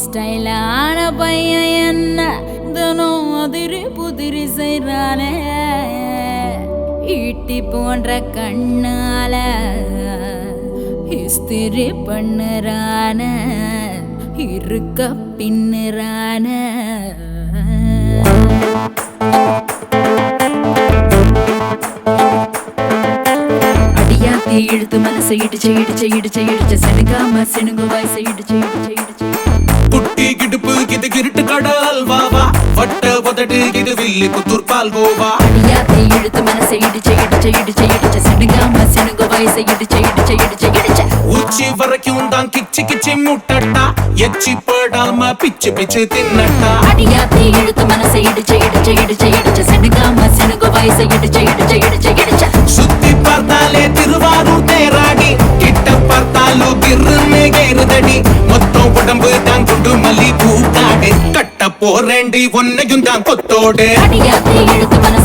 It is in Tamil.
ஸ்டைலான பையன் என்ன தினம் அதிரி புதிரி செய்றானே ஈட்டி போன்ற கண்ணால இஸ்திரி பண்ணுறான இருக்க பின்னுறான அடியாத்தி இழுத்து மனசை இடிச்சு செனுங்காம செனுங்கு வயசை இடிச்சு குட்டி கிடுப்பு இது கிருட்டு கடல் வாவா வட்ட உதடு இது வில்லி புத்தூர் பால் கோவா அடியாத்தி இழுத்து மனசை இடிச்சு செனுங்காம செனுங்கு வயசை இடிச்சு உச்சி வரைக்கும் தான் கிச்சி முட்டட்டா எச்சி படாம பிச்சு தின்னட்டா அடியாத்தி இழுத்து மனசை இடிச்சு செனுங்காம செனுங்கு வயசை இடிச்சு சுத்தி பார்த்தாலே திருவாரூர் தேராடி கிட்ட பார்த்தாலும் கிருன்னு கேருதடி மொத்தம் உடம்பு தான் கொண்டு மல்லி பூக்காடு கட்ட போறேண்டி ஒன்னையும் தான் கொத்தோடு அடியாத்தி இழுத்து மனசை